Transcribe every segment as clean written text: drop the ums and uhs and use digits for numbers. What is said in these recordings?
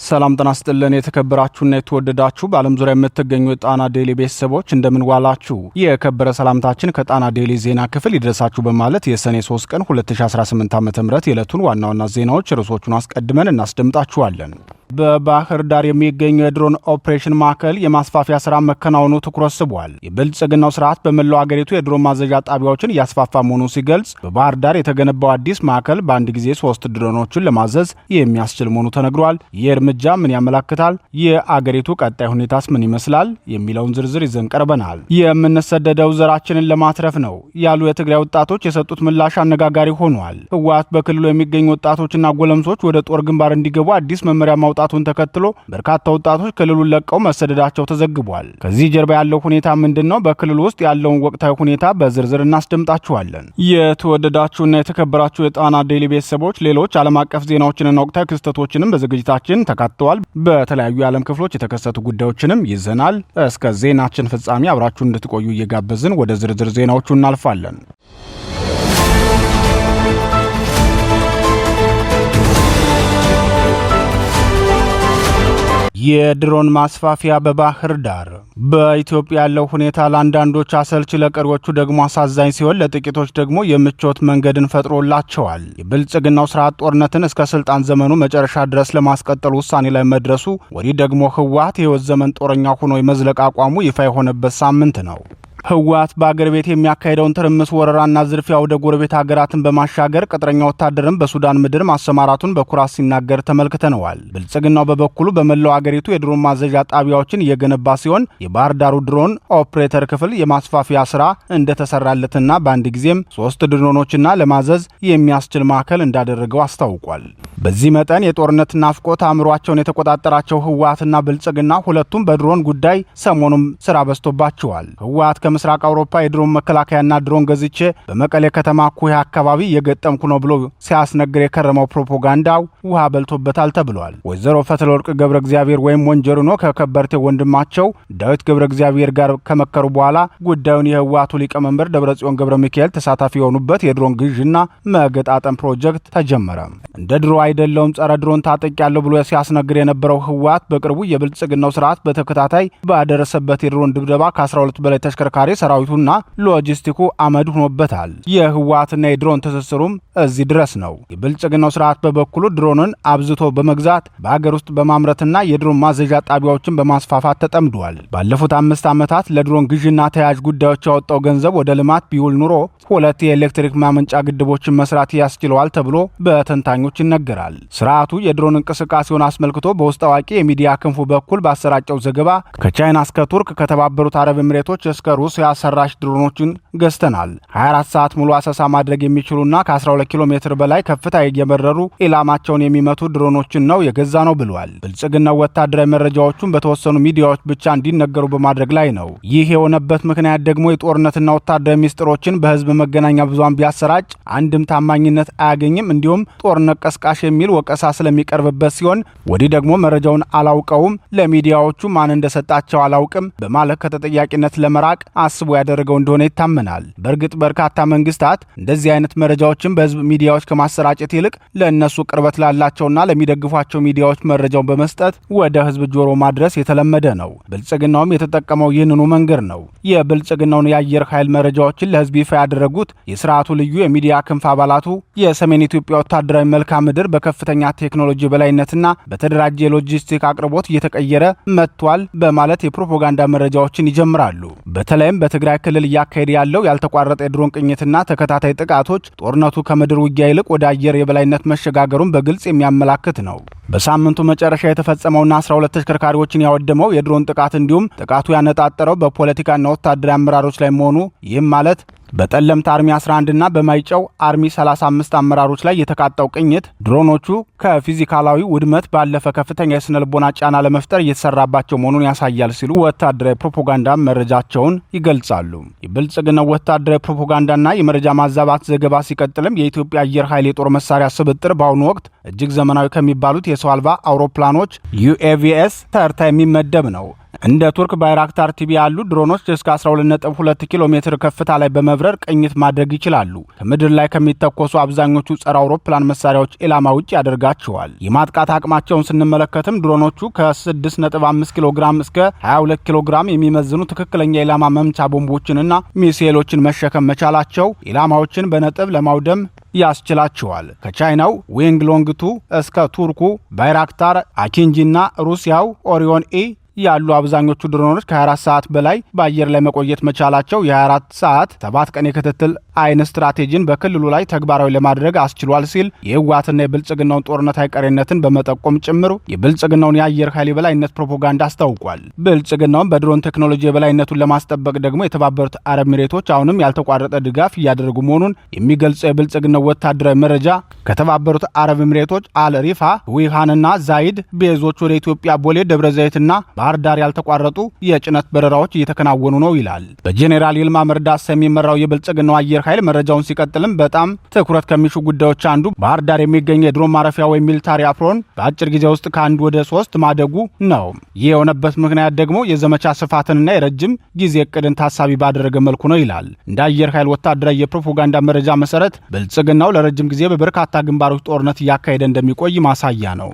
ሰላም ጤና ይስጥልን የተከበራችሁና የተወደዳችሁ በዓለም ዙሪያ የምትገኙ ጣና ዴሊ ቤተሰቦች እንደምን ዋላችሁ። የከበረ ሰላምታችን ከጣና ዴሊ ዜና ክፍል ይድረሳችሁ በማለት የሰኔ 3 ቀን 2018 ዓ.ም የዕለቱን ዋና ዋና ዜናዎች ርዕሶቹን አስቀድመን እናስደምጣችኋለን። በባህር ዳር የሚገኘው የድሮን ኦፕሬሽን ማዕከል የማስፋፊያ ስራ መከናወኑ ትኩረት ስቧል። የብልጽግናው ስርዓት በመላው አገሪቱ የድሮን ማዘዣ ጣቢያዎችን እያስፋፋ መሆኑን ሲገልጽ፣ በባህር ዳር የተገነባው አዲስ ማዕከል በአንድ ጊዜ 3 ድሮኖችን ለማዘዝ የሚያስችል መሆኑ ተነግሯል። ይህ እርምጃ ምን ያመላክታል? የአገሪቱ ቀጣይ ሁኔታስ ምን ይመስላል? የሚለውን ዝርዝር ይዘን ቀርበናል። የምንሰደደው ዘራችንን ለማትረፍ ነው ያሉ የትግራይ ወጣቶች የሰጡት ምላሽ አነጋጋሪ ሆኗል። ህወሓት በክልሉ የሚገኙ ወጣቶችና ጎለምሶች ወደ ጦር ግንባር እንዲገቡ አዲስ መመሪያ ማውጣቱን ተከትሎ በርካታ ወጣቶች ክልሉን ለቀው መሰደዳቸው ተዘግቧል። ከዚህ ጀርባ ያለው ሁኔታ ምንድነው? በክልሉ ውስጥ ያለውን ወቅታዊ ሁኔታ በዝርዝር እናስደምጣችኋለን። የተወደዳችሁና የተከበራችሁ የጣና ዴሊ ቤተሰቦች ሌሎች ዓለም አቀፍ ዜናዎችንና ወቅታዊ ክስተቶችንም በዝግጅታችን ተካተዋል። በተለያዩ የዓለም ክፍሎች የተከሰቱ ጉዳዮችንም ይዘናል። እስከ ዜናችን ፍጻሜ አብራችሁን እንድትቆዩ እየጋበዝን ወደ ዝርዝር ዜናዎቹ እናልፋለን። የድሮን ማስፋፊያ በባህር ዳር። በኢትዮጵያ ያለው ሁኔታ ለአንዳንዶች አሰልች፣ ለቀሪዎቹ ደግሞ አሳዛኝ ሲሆን ለጥቂቶች ደግሞ የምቾት መንገድን ፈጥሮላቸዋል። የብልጽግናው ስርዓት ጦርነትን እስከ ስልጣን ዘመኑ መጨረሻ ድረስ ለማስቀጠል ውሳኔ ላይ መድረሱ፣ ወዲህ ደግሞ ህወሓት የህይወት ዘመን ጦረኛ ሆኖ የመዝለቅ አቋሙ ይፋ የሆነበት ሳምንት ነው። ህወሓት በአገር ቤት የሚያካሄደውን ትርምስ፣ ወረራና ዝርፊያ ወደ ጎረቤት ሀገራትን በማሻገር ቅጥረኛ ወታደርን በሱዳን ምድር ማሰማራቱን በኩራት ሲናገር ተመልክተነዋል። ብልጽግናው በበኩሉ በመላው አገሪቱ የድሮን ማዘዣ ጣቢያዎችን እየገነባ ሲሆን የባህር ዳሩ ድሮን ኦፕሬተር ክፍል የማስፋፊያ ስራ እንደተሰራለትና በአንድ ጊዜም 3 ድሮኖችና ለማዘዝ የሚያስችል ማዕከል እንዳደረገው አስታውቋል። በዚህ መጠን የጦርነት ናፍቆት አእምሯቸውን የተቆጣጠራቸው ህወሓትና ብልጽግና ሁለቱም በድሮን ጉዳይ ሰሞኑም ስራ በዝቶባቸዋል። ህወሓት ከምስራቅ አውሮፓ የድሮን መከላከያና ድሮን ገዝቼ በመቀሌ ከተማ ኩያ አካባቢ እየገጠምኩ ነው ብሎ ሲያስነግር የከረመው ፕሮፓጋንዳው ውሃ በልቶበታል ተብሏል። ወይዘሮ ፈትለወርቅ ገብረ እግዚአብሔር ወይም ወንጀሩኖ ከከበርቴ ወንድማቸው ዳዊት ገብረ እግዚአብሔር ጋር ከመከሩ በኋላ ጉዳዩን የህወሓቱ ሊቀመንበር ደብረጽዮን ገብረ ሚካኤል ተሳታፊ የሆኑበት የድሮን ግዥና መገጣጠም ፕሮጀክት ተጀመረ። እንደ ድሮ አይደለውም ጸረ ድሮን ታጠቅ ያለው ብሎ ሲያስነግር የነበረው ህወሓት በቅርቡ የብልጽግናው ስርዓት በተከታታይ ባደረሰበት የድሮን ድብደባ ከ12 በላይ ተሽከርካሪ ሰራዊቱና ሎጂስቲኩ አመድ ሆኖበታል። የህወሓትና የድሮን ትስስሩም እዚህ ድረስ ነው። የብልጽግናው ስርዓት በበኩሉ ድሮንን አብዝቶ በመግዛት በሀገር ውስጥ በማምረትና የድሮን ማዘዣ ጣቢያዎችን በማስፋፋት ተጠምዷል። ባለፉት 5 ዓመታት ለድሮን ግዥና ተያያዥ ጉዳዮች ያወጣው ገንዘብ ወደ ልማት ቢውል ኑሮ 2 የኤሌክትሪክ ማመንጫ ግድቦችን መስራት ያስችለዋል ተብሎ በተንታኞች ይነገራል። ስርዓቱ የድሮን እንቅስቃሴውን አስመልክቶ በውስጥ አዋቂ የሚዲያ ክንፉ በኩል ባሰራጨው ዘገባ ከቻይና እስከ ቱርክ፣ ከተባበሩት አረብ ኤምሬቶች እስከ ሩሲያ ሰራሽ ድሮኖችን ገዝተናል። 24 ሰዓት ሙሉ አሰሳ ማድረግ የሚችሉና ከ12 ኪሎ ሜትር በላይ ከፍታ እየበረሩ ኢላማቸውን የሚመቱ ድሮኖችን ነው የገዛ ነው ብሏል። ብልጽግናው ወታደራዊ መረጃዎቹን በተወሰኑ ሚዲያዎች ብቻ እንዲነገሩ በማድረግ ላይ ነው። ይህ የሆነበት ምክንያት ደግሞ የጦርነትና ወታደራዊ ሚስጥሮችን በህዝብ መገናኛ ብዙሃን ቢያሰራጭ አንድም ታማኝነት አያገኝም፣ እንዲሁም ጦርነት ቀስቃሽ የሚል ወቀሳ ስለሚቀርብበት ሲሆን፣ ወዲህ ደግሞ መረጃውን አላውቀውም፣ ለሚዲያዎቹ ማን እንደሰጣቸው አላውቅም በማለት ከተጠያቂነት ለመራቅ አስቦ ያደረገው እንደሆነ ይታመናል። በእርግጥ በርካታ መንግስታት እንደዚህ አይነት መረጃዎችን በህዝብ ሚዲያዎች ከማሰራጨት ይልቅ ለእነሱ ቅርበት ላላቸውና ለሚደግፏቸው ሚዲያዎች መረጃውን በመስጠት ወደ ህዝብ ጆሮ ማድረስ የተለመደ ነው። ብልጽግናውም የተጠቀመው ይህንኑ መንገድ ነው። የብልጽግናውን የአየር ኃይል መረጃዎችን ለህዝብ ይፋ ያደረጉት የስርዓቱ ልዩ የሚዲያ ክንፍ አባላቱ የሰሜን ኢትዮጵያ ወታደራዊ መልክዓ ምድር በከፍተኛ ቴክኖሎጂ በላይነትና በተደራጀ የሎጂስቲክ አቅርቦት እየተቀየረ መጥቷል በማለት የፕሮፓጋንዳ መረጃዎችን ይጀምራሉ። በተለይም በትግራይ ክልል እያካሄደ ያለው ያልተቋረጠ የድሮን ቅኝትና ተከታታይ ጥቃቶች ጦርነቱ ከምድር ውጊያ ይልቅ ወደ አየር የበላይነት መሸጋገሩን በግልጽ የሚያመላክት ነው። በሳምንቱ መጨረሻ የተፈጸመውና 12 ተሽከርካሪዎችን ያወደመው የድሮን ጥቃት እንዲሁም ጥቃቱ ያነጣጠረው በፖለቲካና ወታደራዊ አመራሮች ላይ መሆኑ ይህም ማለት በጠለምት አርሚ 11 እና በማይጨው አርሚ 35 አመራሮች ላይ የተቃጣው ቅኝት ድሮኖቹ ከፊዚካላዊ ውድመት ባለፈ ከፍተኛ የስነልቦና ጫና ለመፍጠር እየተሰራባቸው መሆኑን ያሳያል ሲሉ ወታደራዊ ፕሮፓጋንዳ መረጃቸውን ይገልጻሉ። የብልጽግናው ወታደራዊ ፕሮፓጋንዳና የመረጃ ማዛባት ዘገባ ሲቀጥልም የኢትዮጵያ አየር ኃይል የጦር መሳሪያ ስብጥር በአሁኑ ወቅት እጅግ ዘመናዊ ከሚባሉት የሰው አልባ አውሮፕላኖች UAVs ተርታ የሚመደብ ነው። እንደ ቱርክ ባይራክታር ቲቢ ያሉ ድሮኖች እስከ 12.2 ኪሎ ሜትር ከፍታ ላይ በመብረር ቅኝት ማድረግ ይችላሉ። ከምድር ላይ ከሚተኮሱ አብዛኞቹ ጸረ አውሮፕላን መሳሪያዎች ኢላማ ውጭ ያደርጋቸዋል። የማጥቃት አቅማቸውን ስንመለከትም ድሮኖቹ ከ6.5 ኪሎ ግራም እስከ 22 ኪሎ ግራም የሚመዝኑ ትክክለኛ ኢላማ መምቻ ቦምቦችንና ሚሳኤሎችን መሸከም መቻላቸው ኢላማዎችን በነጥብ ለማውደም ያስችላቸዋል። ከቻይናው ዊንግ ሎንግቱ እስከ ቱርኩ ባይራክታር አኪንጂና ሩሲያው ኦሪዮን ኢ ያሉ አብዛኞቹ ድሮኖች ከ24 ሰዓት በላይ በአየር ላይ መቆየት መቻላቸው የ24 ሰዓት 7 ቀን የክትትል አይን ስትራቴጂን በክልሉ ላይ ተግባራዊ ለማድረግ አስችሏል ሲል የህወሓትና የብልጽግናውን ጦርነት አይቀሬነትን በመጠቆም ጭምር የብልጽግናውን የአየር ኃይል የበላይነት ፕሮፓጋንዳ አስታውቋል። ብልጽግናውን በድሮን ቴክኖሎጂ የበላይነቱን ለማስጠበቅ ደግሞ የተባበሩት አረብ ኤሚሬቶች አሁንም ያልተቋረጠ ድጋፍ እያደረጉ መሆኑን የሚገልጸው የብልጽግናው ወታደራዊ መረጃ ከተባበሩት አረብ ኤሚሬቶች አልሪፋ ዊሃንና ዛይድ ቤዞች ወደ ኢትዮጵያ ቦሌ፣ ደብረ ዘይትና ባህር ዳር ያልተቋረጡ የጭነት በረራዎች እየተከናወኑ ነው ይላል። በጄኔራል ይልማ መርዳሳ የሚመራው የብልጽግናው አየር ኃይል መረጃውን ሲቀጥልም በጣም ትኩረት ከሚሹ ጉዳዮች አንዱ ባህር ዳር የሚገኝ የድሮን ማረፊያ ወይም ሚሊታሪ አፕሮን በአጭር ጊዜ ውስጥ ከ1 ወደ 3 ማደጉ ነው። ይህ የሆነበት ምክንያት ደግሞ የዘመቻ ስፋትንና የረጅም ጊዜ እቅድን ታሳቢ ባደረገ መልኩ ነው ይላል። እንደ አየር ኃይል ወታደራዊ የፕሮፓጋንዳ መረጃ መሰረት ብልጽግናው ለረጅም ጊዜ በበርካታ ግንባሮች ጦርነት እያካሄደ እንደሚቆይ ማሳያ ነው።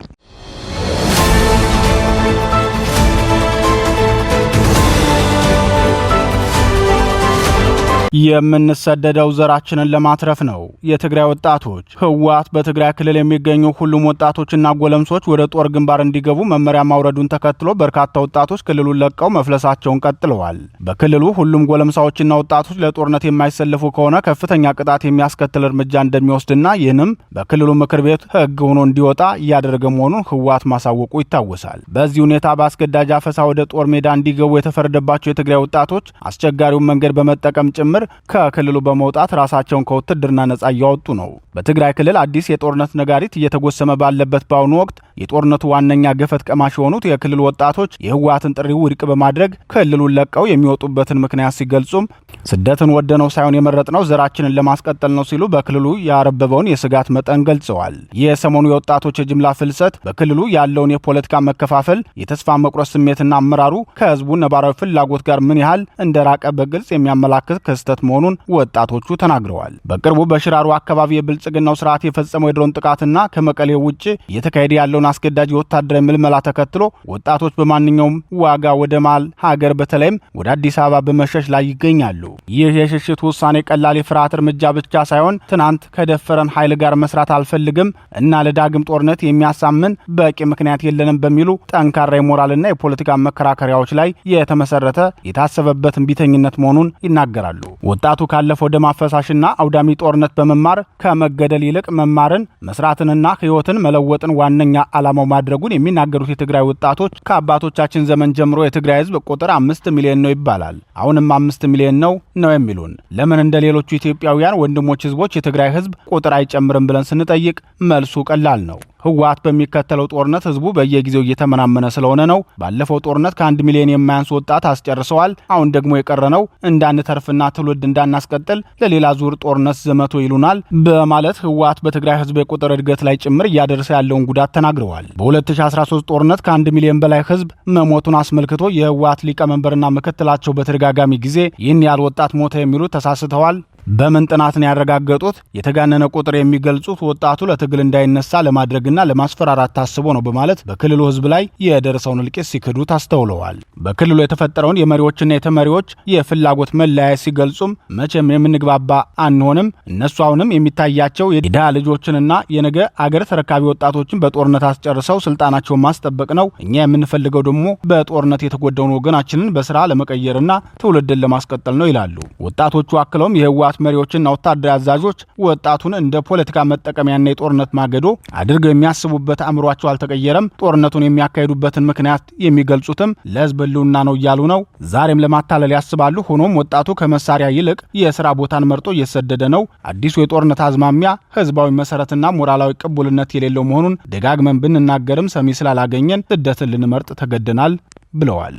የምንሰደደው ዘራችንን ለማትረፍ ነው። የትግራይ ወጣቶች ህወሓት በትግራይ ክልል የሚገኙ ሁሉም ወጣቶችና ጎለምሶች ወደ ጦር ግንባር እንዲገቡ መመሪያ ማውረዱን ተከትሎ በርካታ ወጣቶች ክልሉን ለቀው መፍለሳቸውን ቀጥለዋል። በክልሉ ሁሉም ጎለምሳዎችና ወጣቶች ለጦርነት የማይሰለፉ ከሆነ ከፍተኛ ቅጣት የሚያስከትል እርምጃ እንደሚወስድና ይህንም በክልሉ ምክር ቤት ህግ ሆኖ እንዲወጣ እያደረገ መሆኑን ህወሓት ማሳወቁ ይታወሳል። በዚህ ሁኔታ በአስገዳጅ አፈሳ ወደ ጦር ሜዳ እንዲገቡ የተፈረደባቸው የትግራይ ወጣቶች አስቸጋሪውን መንገድ በመጠቀም ጭምር ከክልሉ በመውጣት ራሳቸውን ከውትድርና ነጻ እያወጡ ነው። በትግራይ ክልል አዲስ የጦርነት ነጋሪት እየተጎሰመ ባለበት በአሁኑ ወቅት የጦርነቱ ዋነኛ ገፈት ቀማሽ የሆኑት የክልሉ ወጣቶች የህወሓትን ጥሪ ውድቅ በማድረግ ክልሉን ለቀው የሚወጡበትን ምክንያት ሲገልጹም ስደትን ወደነው ሳይሆን የመረጥነው ዘራችንን ለማስቀጠል ነው ሲሉ በክልሉ ያረበበውን የስጋት መጠን ገልጸዋል። የሰሞኑ የወጣቶች የጅምላ ፍልሰት በክልሉ ያለውን የፖለቲካ መከፋፈል፣ የተስፋ መቁረጥ ስሜትና አመራሩ ከህዝቡ ነባራዊ ፍላጎት ጋር ምን ያህል እንደራቀ በግልጽ የሚያመላክት ክስተት መሆኑን ወጣቶቹ ተናግረዋል። በቅርቡ በሽራሮ አካባቢ የብልጽግናው ስርዓት የፈጸመው የድሮን ጥቃትና ከመቀሌ ውጭ እየተካሄደ ያለውን አስገዳጅ የወታደራዊ ምልመላ ተከትሎ ወጣቶች በማንኛውም ዋጋ ወደ መሃል ሀገር በተለይም ወደ አዲስ አበባ በመሸሽ ላይ ይገኛሉ። ይህ የሽሽት ውሳኔ ቀላል የፍርሃት እርምጃ ብቻ ሳይሆን ትናንት ከደፈረን ኃይል ጋር መስራት አልፈልግም እና ለዳግም ጦርነት የሚያሳምን በቂ ምክንያት የለንም በሚሉ ጠንካራ የሞራልና የፖለቲካ መከራከሪያዎች ላይ የተመሰረተ የታሰበበት ቢተኝነት መሆኑን ይናገራሉ። ወጣቱ ካለፈው ደም አፈሳሽና አውዳሚ ጦርነት በመማር ከመገደል ይልቅ መማርን፣ መስራትንና ህይወትን መለወጥን ዋነኛ ዓላማው ማድረጉን የሚናገሩት የትግራይ ወጣቶች ከአባቶቻችን ዘመን ጀምሮ የትግራይ ህዝብ ቁጥር 5 ሚሊዮን ነው ይባላል። አሁንም 5 ሚሊዮን ነው የሚሉን። ለምን እንደ ሌሎቹ ኢትዮጵያውያን ወንድሞች ህዝቦች የትግራይ ህዝብ ቁጥር አይጨምርም ብለን ስንጠይቅ መልሱ ቀላል ነው። ህወሓት በሚከተለው ጦርነት ህዝቡ በየጊዜው እየተመናመነ ስለሆነ ነው። ባለፈው ጦርነት ከ1 ሚሊዮን የማያንስ ወጣት አስጨርሰዋል። አሁን ደግሞ የቀረነው እንዳንተርፍና ትውልድ እንዳናስቀጥል ለሌላ ዙር ጦርነት ዘመቶ ይሉናል በማለት ህወሓት በትግራይ ህዝብ የቁጥር እድገት ላይ ጭምር እያደረሰ ያለውን ጉዳት ተናግረዋል። በ2013 ጦርነት ከ1 ሚሊዮን በላይ ህዝብ መሞቱን አስመልክቶ የህወሓት ሊቀመንበርና ምክትላቸው በተደጋጋሚ ጊዜ ይህን ያህል ወጣት ሞተ የሚሉት ተሳስተዋል። በምን ጥናትን ያረጋገጡት? የተጋነነ ቁጥር የሚገልጹት ወጣቱ ለትግል እንዳይነሳ ለማድረግና ለማስፈራራት ታስቦ ነው በማለት በክልሉ ህዝብ ላይ የደረሰውን እልቂት ሲክዱ ታስተውለዋል። በክልሉ የተፈጠረውን የመሪዎችና የተመሪዎች የፍላጎት መለያየት ሲገልጹም መቼም የምንግባባ አንሆንም፣ እነሱ አሁንም የሚታያቸው የድሃ ልጆችንና የነገ አገር ተረካቢ ወጣቶችን በጦርነት አስጨርሰው ስልጣናቸውን ማስጠበቅ ነው። እኛ የምንፈልገው ደግሞ በጦርነት የተጎዳውን ወገናችንን በስራ ለመቀየርና ትውልድን ለማስቀጠል ነው ይላሉ። ወጣቶቹ አክለውም የህወሓት መሪዎችና ወታደራዊ አዛዦች ወጣቱን እንደ ፖለቲካ መጠቀሚያና የጦርነት ማገዶ አድርገው የሚያስቡበት አእምሯቸው አልተቀየረም። ጦርነቱን የሚያካሂዱበትን ምክንያት የሚገልጹትም ለህዝብ ህልውና ነው እያሉ ነው። ዛሬም ለማታለል ያስባሉ። ሆኖም ወጣቱ ከመሳሪያ ይልቅ የስራ ቦታን መርጦ እየሰደደ ነው። አዲሱ የጦርነት አዝማሚያ ህዝባዊ መሰረትና ሞራላዊ ቅቡልነት የሌለው መሆኑን ደጋግመን ብንናገርም ሰሚ ስላላገኘን ስደትን ልንመርጥ ተገደናል ብለዋል።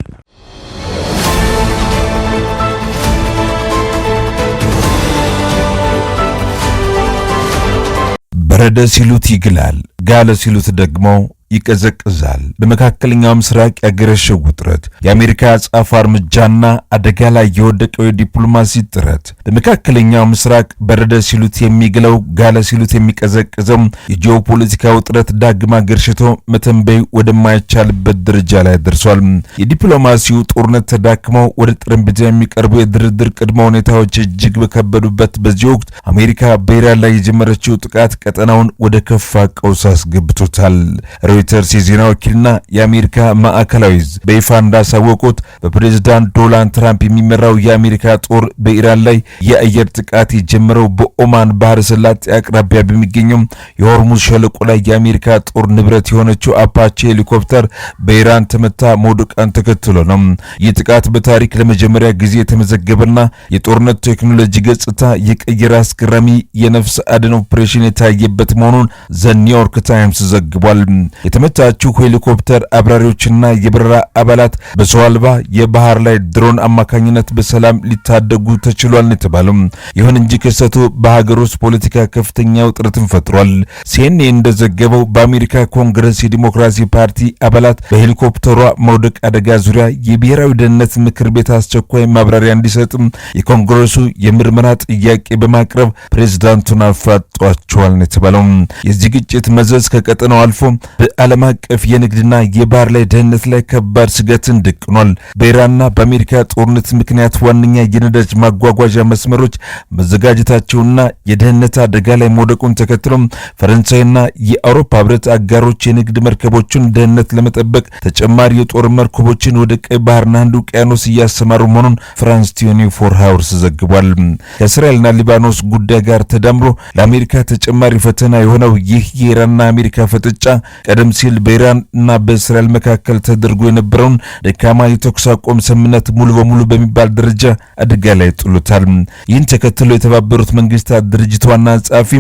በረደ ሲሉት ይግላል፣ ጋለ ሲሉት ደግሞ ይቀዘቅዛል። በመካከለኛው ምስራቅ ያገረሸው ውጥረት፣ የአሜሪካ አጸፋ እርምጃና አደጋ ላይ የወደቀው የዲፕሎማሲ ጥረት፣ በመካከለኛው ምስራቅ በረደ ሲሉት የሚግለው ጋለ ሲሉት የሚቀዘቅዘው የጂኦፖለቲካ ውጥረት ዳግም አገርሽቶ መተንበይ ወደማይቻልበት ደረጃ ላይ ደርሷል። የዲፕሎማሲው ጦርነት ተዳክመው ወደ ጠረጴዛ የሚቀርቡ የድርድር ቅድመ ሁኔታዎች እጅግ በከበዱበት በዚህ ወቅት አሜሪካ በኢራን ላይ የጀመረችው ጥቃት ቀጠናውን ወደ ከፋ ቀውስ አስገብቶታል። ሮይተርስ የዜና ወኪልና የአሜሪካ ማዕከላዊ ዕዝ በይፋ እንዳሳወቁት በፕሬዝዳንት ዶናልድ ትራምፕ የሚመራው የአሜሪካ ጦር በኢራን ላይ የአየር ጥቃት የጀመረው በኦማን ባህረ ሰላጤ አቅራቢያ በሚገኘው የሆርሙዝ ሸለቆ ላይ የአሜሪካ ጦር ንብረት የሆነችው አፓቼ ሄሊኮፕተር በኢራን ተመታ መውደቋን ተከትሎ ነው። ይህ ጥቃት በታሪክ ለመጀመሪያ ጊዜ የተመዘገበና የጦርነት ቴክኖሎጂ ገጽታ የቀየረ አስገራሚ የነፍስ አድን ኦፕሬሽን የታየበት መሆኑን ዘ ኒውዮርክ ታይምስ ዘግቧል። የተመታችው ሄሊኮፕተር አብራሪዎችና የበረራ አባላት በሰው አልባ የባህር ላይ ድሮን አማካኝነት በሰላም ሊታደጉ ተችሏል የተባለው። ይሁን እንጂ ክስተቱ በሀገር ውስጥ ፖለቲካ ከፍተኛ ውጥረትን ፈጥሯል። ሲኤንኤን እንደዘገበው በአሜሪካ ኮንግረስ የዲሞክራሲ ፓርቲ አባላት በሄሊኮፕተሯ መውደቅ አደጋ ዙሪያ የብሔራዊ ደህንነት ምክር ቤት አስቸኳይ ማብራሪያ እንዲሰጥም የኮንግረሱ የምርመራ ጥያቄ በማቅረብ ፕሬዝዳንቱን አፋጧቸዋል የተባለው። የዚህ ግጭት መዘዝ ከቀጠናው አልፎ በዓለም አቀፍ የንግድና የባህር ላይ ደህንነት ላይ ከባድ ስጋትን ደቅኗል። በኢራንና በአሜሪካ ጦርነት ምክንያት ዋነኛ የነዳጅ ማጓጓዣ መስመሮች መዘጋጀታቸውና የደህንነት አደጋ ላይ መውደቁን ተከትሎ ፈረንሳይና የአውሮፓ ህብረት አጋሮች የንግድ መርከቦችን ደህንነት ለመጠበቅ ተጨማሪ የጦር መርከቦችን ወደ ቀይ ባህርና ህንድ ውቅያኖስ እያሰማሩ መሆኑን ፍራንስ 24 ሃውርስ ዘግቧል። ከእስራኤልና ሊባኖስ ጉዳይ ጋር ተዳምሮ ለአሜሪካ ተጨማሪ ፈተና የሆነው ይህ የኢራንና አሜሪካ ፍጥጫ ቀደም ሲል በኢራንና በእስራኤል መካከል ተደርጎ የነበረውን ደካማ የተኩስ አቁም ስምምነት ሙሉ በሙሉ በሚባል ደረጃ አደጋ ላይ ጥሎታል። ይህን ተከትሎ የተባበሩት መንግስታት ድርጅት ዋና ጸሐፊ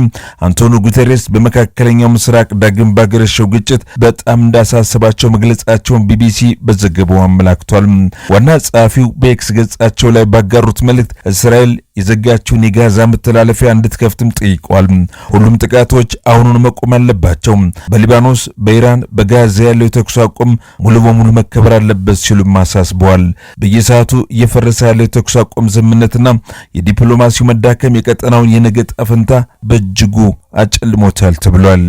አንቶኒዮ ጉተሬስ በመካከለኛው ምስራቅ ዳግም ባገረሸው ግጭት በጣም እንዳሳሰባቸው መግለጻቸውን ቢቢሲ በዘገባው አመላክቷል። ዋና ጸሐፊው በኤክስ ገጻቸው ላይ ባጋሩት መልእክት እስራኤል የዘጋችውን የጋዛ መተላለፊያ እንድትከፍትም ጠይቀዋል። ሁሉም ጥቃቶች አሁኑን መቆም አለባቸው። በሊባኖስ፣ በኢራን፣ በጋዛ ያለው የተኩስ አቁም ሙሉ በሙሉ መከበር አለበት ሲሉም አሳስበዋል። በየሰዓቱ እየፈረሰ ያለው የተኩስ አቁም ስምምነትና የዲፕሎማሲው መዳከም የቀጠናውን የነገ ዕጣ ፈንታ በእጅጉ አጨልሞታል ተብሏል።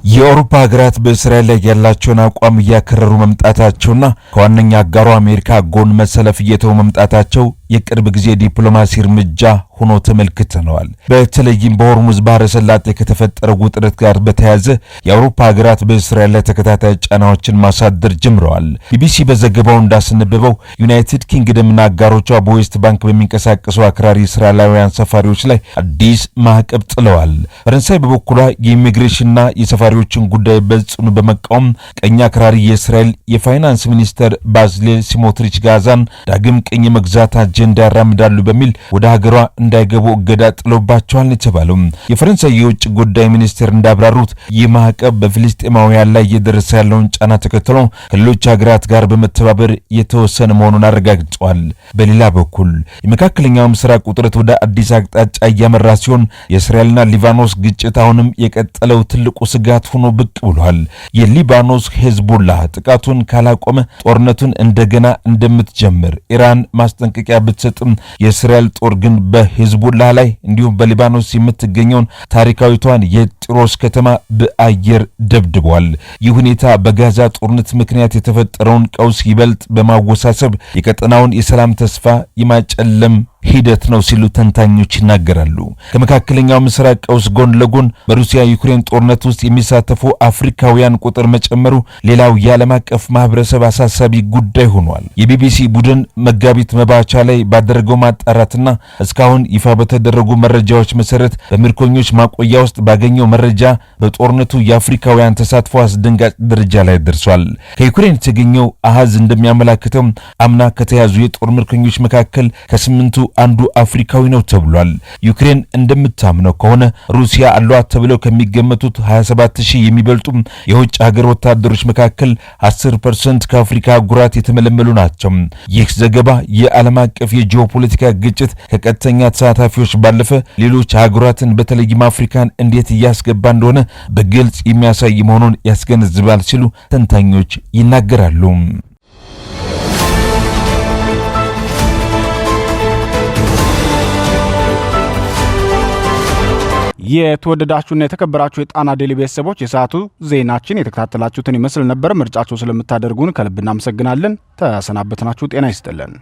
የአውሮፓ ሀገራት በእስራኤል ላይ ያላቸውን አቋም እያከረሩ መምጣታቸውና ከዋነኛ አጋሯ አሜሪካ ጎን መሰለፍ እየተው መምጣታቸው የቅርብ ጊዜ ዲፕሎማሲ እርምጃ ሆኖ ተመልክተነዋል። በተለይም በሆርሙዝ ባህረ ሰላጤ ከተፈጠረው ውጥረት ጋር በተያያዘ የአውሮፓ ሀገራት በእስራኤል ላይ ተከታታይ ጫናዎችን ማሳደር ጀምረዋል። ቢቢሲ በዘገባው እንዳስነበበው ዩናይትድ ኪንግደምና አጋሮቿ በዌስት ባንክ በሚንቀሳቀሱ አክራሪ እስራኤላውያን ሰፋሪዎች ላይ አዲስ ማዕቀብ ጥለዋል። ፈረንሳይ በበኩሏ የኢሚግሬሽንና የሰፋሪዎችን ጉዳይ በጽኑ በመቃወም ቀኝ አክራሪ የእስራኤል የፋይናንስ ሚኒስተር ባዝሌል ስሞትሪች ጋዛን ዳግም ቀኝ መግዛት አጀንዳ ያራምዳሉ በሚል ወደ ሀገሯ እንዳይገቡ እገዳ ጥሎባቸዋል የተባለው። የፈረንሳይ የውጭ ጉዳይ ሚኒስቴር እንዳብራሩት ይህ ማዕቀብ በፍልስጤማውያን ላይ እየደረሰ ያለውን ጫና ተከትሎ ከሌሎች ሀገራት ጋር በመተባበር የተወሰነ መሆኑን አረጋግጠዋል። በሌላ በኩል የመካከለኛው ምስራቅ ውጥረት ወደ አዲስ አቅጣጫ እያመራ ሲሆን የእስራኤልና ሊባኖስ ግጭት አሁንም የቀጠለው ትልቁ ስጋት ሆኖ ብቅ ብሏል። የሊባኖስ ሄዝቦላህ ጥቃቱን ካላቆመ ጦርነቱን እንደገና እንደምትጀምር ኢራን ማስጠንቀቂያ ብትሰጥም የእስራኤል ጦር ግን በሂዝቡላህ ላይ እንዲሁም በሊባኖስ የምትገኘውን ታሪካዊቷን የጢሮስ ከተማ በአየር ደብድቧል። ይህ ሁኔታ በጋዛ ጦርነት ምክንያት የተፈጠረውን ቀውስ ይበልጥ በማወሳሰብ የቀጠናውን የሰላም ተስፋ የማጨለም ሂደት ነው ሲሉ ተንታኞች ይናገራሉ። ከመካከለኛው ምስራቅ ቀውስ ጎን ለጎን በሩሲያ ዩክሬን ጦርነት ውስጥ የሚሳተፉ አፍሪካውያን ቁጥር መጨመሩ ሌላው የዓለም አቀፍ ማህበረሰብ አሳሳቢ ጉዳይ ሆኗል። የቢቢሲ ቡድን መጋቢት መባቻ ላይ ባደረገው ማጣራትና እስካሁን ይፋ በተደረጉ መረጃዎች መሰረት በምርኮኞች ማቆያ ውስጥ ባገኘው መረጃ በጦርነቱ የአፍሪካውያን ተሳትፎ አስደንጋጭ ደረጃ ላይ ደርሷል። ከዩክሬን የተገኘው አሃዝ እንደሚያመላክተው አምና ከተያዙ የጦር ምርኮኞች መካከል ከ8 አንዱ አፍሪካዊ ነው ተብሏል። ዩክሬን እንደምታምነው ከሆነ ሩሲያ አሏት ተብለው ከሚገመቱት 27000 የሚበልጡ የውጭ ሀገር ወታደሮች መካከል 10% ከአፍሪካ አህጉራት የተመለመሉ ናቸው። ይህ ዘገባ የዓለም አቀፍ የጂኦፖለቲካ ግጭት ከቀጥተኛ ተሳታፊዎች ባለፈ ሌሎች ሀገራትን በተለይም አፍሪካን እንዴት እያስገባ እንደሆነ በግልጽ የሚያሳይ መሆኑን ያስገነዝባል ሲሉ ተንታኞች ይናገራሉ። የተወደዳችሁና የተከበራችሁ የጣና ዴሊ ቤተሰቦች የሰዓቱ ዜናችን የተከታተላችሁትን ይመስል ነበር። ምርጫችሁ ስለምታደርጉን ከልብ እናመሰግናለን። ተሰናበትናችሁ። ጤና ይስጥልን።